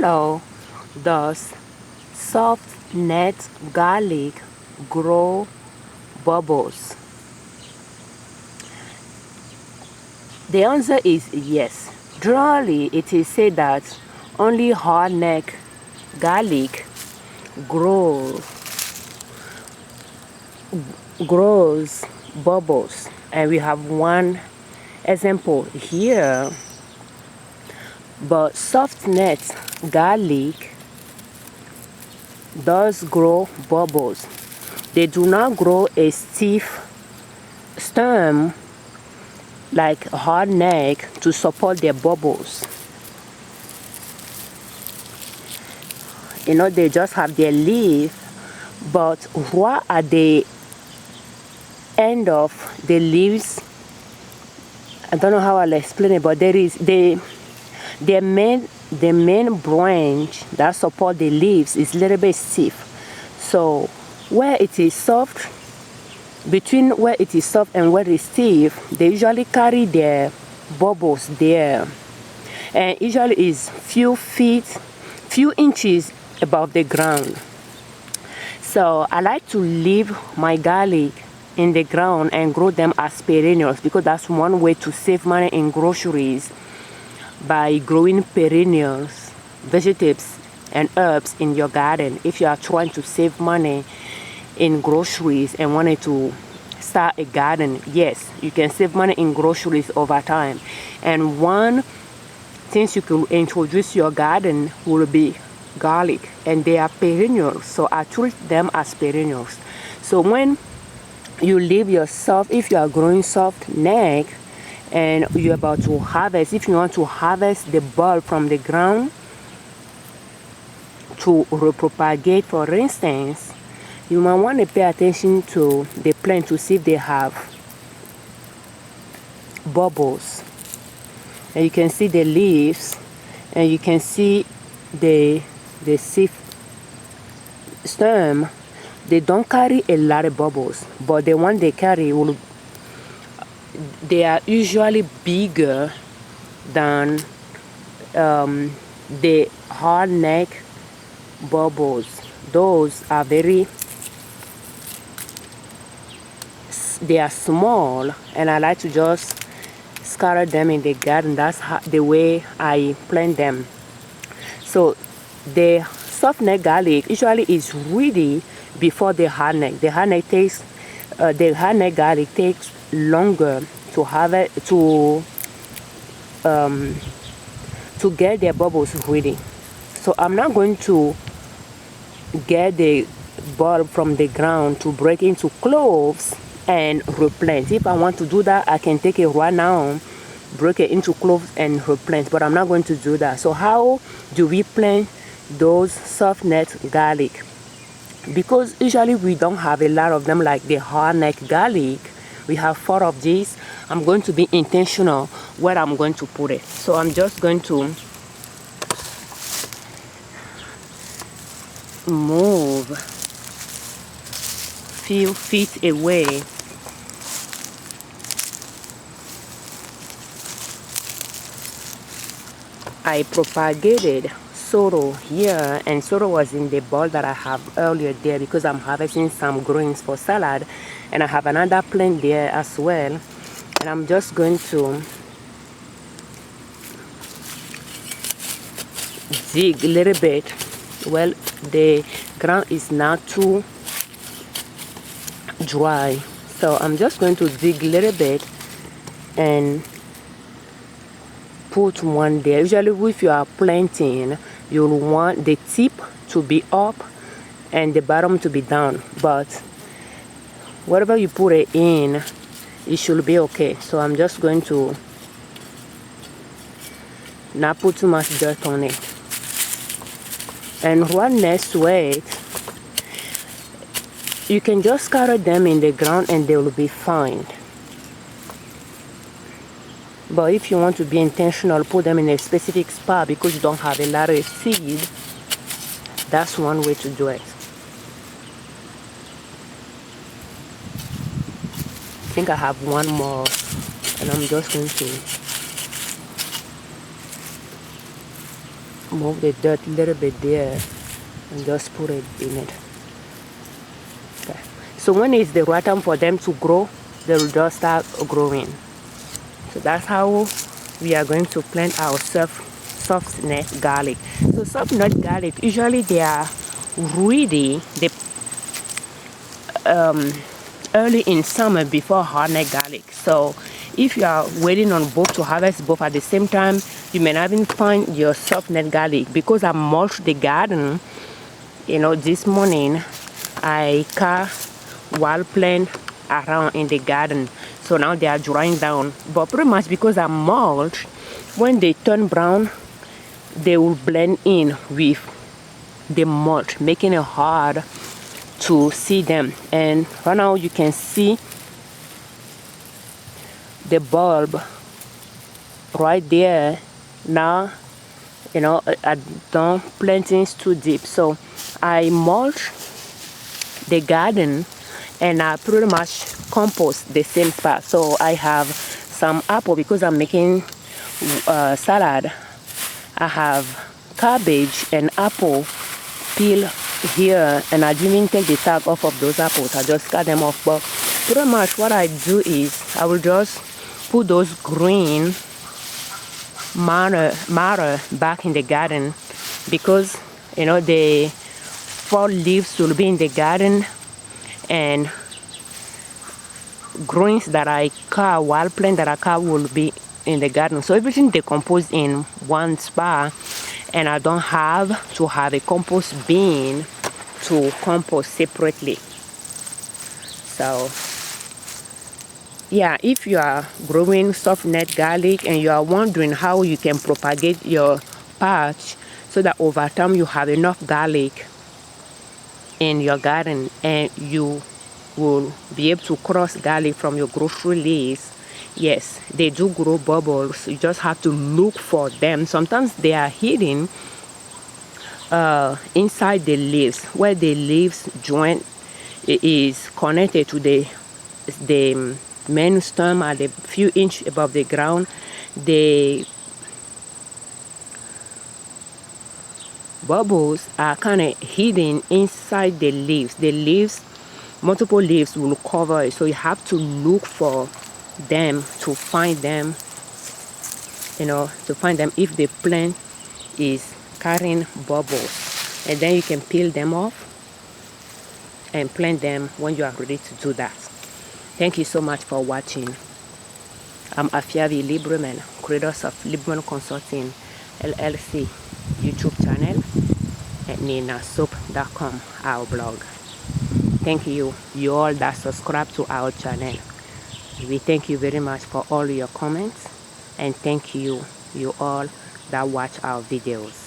How does soft net garlic grow bubbles? The answer is yes. Generally, it is said that only hard neck garlic grows bubbles, and we have one example here. But soft net garlic does grow bubbles. They do not grow a stiff stem like hard neck to support their bubbles. They just have their leaf, but what are the end of the leaves? I don't know how I'll explain it, but there is the main branch that support the leaves is a little bit stiff. So where it is soft, between where it is soft and where it is stiff, they usually carry their bubbles there, and usually is few inches above the ground. So I like to leave my garlic in the ground and grow them as perennials, because that's one way to save money in groceries, by growing perennials, vegetables and herbs in your garden. If you are trying to save money in groceries and wanted to start a garden, yes, you can save money in groceries over time. And one thing you can introduce to your garden will be garlic, and they are perennials, so I treat them as perennials. So when you leave your if you are growing soft neck and you're about to harvest, if you want to harvest the bulb from the ground to repropagate, for instance, you might want to pay attention to the plant to see if they have bubbles. And you can see the leaves, and you can see the stiff stem. They don't carry a lot of bubbles, but the one they carry they are usually bigger than the hard neck bubbles. Those are they are small, and I like to just scatter them in the garden. That's the way I plant them. So the soft neck garlic usually is ready before the hard neck. The hard neck garlic takes longer to have it to get their bubbles ready. So I'm not going to get the bulb from the ground to break into cloves and replant. If I want to do that, I can take it right now, break it into cloves and replant, but I'm not going to do that. So how do we plant those soft net garlic? Because usually we don't have a lot of them like the hard neck garlic. We have 4 of these. I'm going to be intentional where I'm going to put it. So I'm just going to move few feet away. I propagated sorrel here, and sorrel was in the bowl that I have earlier there, because I'm harvesting some greens for salad, and I have another plant there as well. And I'm just going to dig a little bit. Well, the ground is not too dry, so I'm just going to dig a little bit and put one there. Usually if you are planting, you'll want the tip to be up and the bottom to be down, but whatever you put it in, it should be okay. So I'm just going to not put too much dirt on it. And right next to it, you can just scatter them in the ground and they will be fine. But if you want to be intentional, put them in a specific spot because you don't have a lot of seed. That's one way to do it. I think I have one more, and I'm just going to move the dirt a little bit there and just put it in it. Okay. So when it's the right time for them to grow, they will just start growing. So that's how we are going to plant our soft neck garlic. So soft neck garlic, usually they are ready early in summer before hard neck garlic. So if you are waiting on both to harvest both at the same time, you may not even find your soft neck garlic. Because I mulched the garden, you know, this morning I cut wild plant around in the garden, so now they are drying down. But pretty much because I mulch, when they turn brown, they will blend in with the mulch, making it hard to see them. And right now you can see the bulb right there. Now, you know, I don't plant things too deep, so I mulch the garden and I pretty much compost the same spot. So I have some apple because I'm making salad. I have cabbage and apple peel here, and I didn't even take the tag off of those apples. I just cut them off. But pretty much what I do is I will just put those green matter back in the garden, because you know the fall leaves will be in the garden, and greens that I cut, wild plant that I cut, will be in the garden. So everything decomposed in one spot, and I don't have to have a compost bin to compost separately. So yeah, if you are growing soft neck garlic and you are wondering how you can propagate your patch so that over time you have enough garlic in your garden and you will be able to cross garlic from your grocery list, yes, they do grow bubbles. You just have to look for them. Sometimes they are hidden inside the leaves, where the leaves joint is connected to the main stem at a few inches above the ground. The bubbles are kind of hidden inside the leaves. The leaves, multiple leaves will cover it, so you have to look for them to find them, you know, to find them if the plant is carrying bubbles, and then you can peel them off and plant them when you are ready to do that. Thank you so much for watching. I'm Afiavi Liberman, creators of Liberman Consulting L.L.C YouTube channel and ninasoup.com, our blog. Thank you all that subscribe to our channel. We thank you very much for all your comments, and thank you all that watch our videos.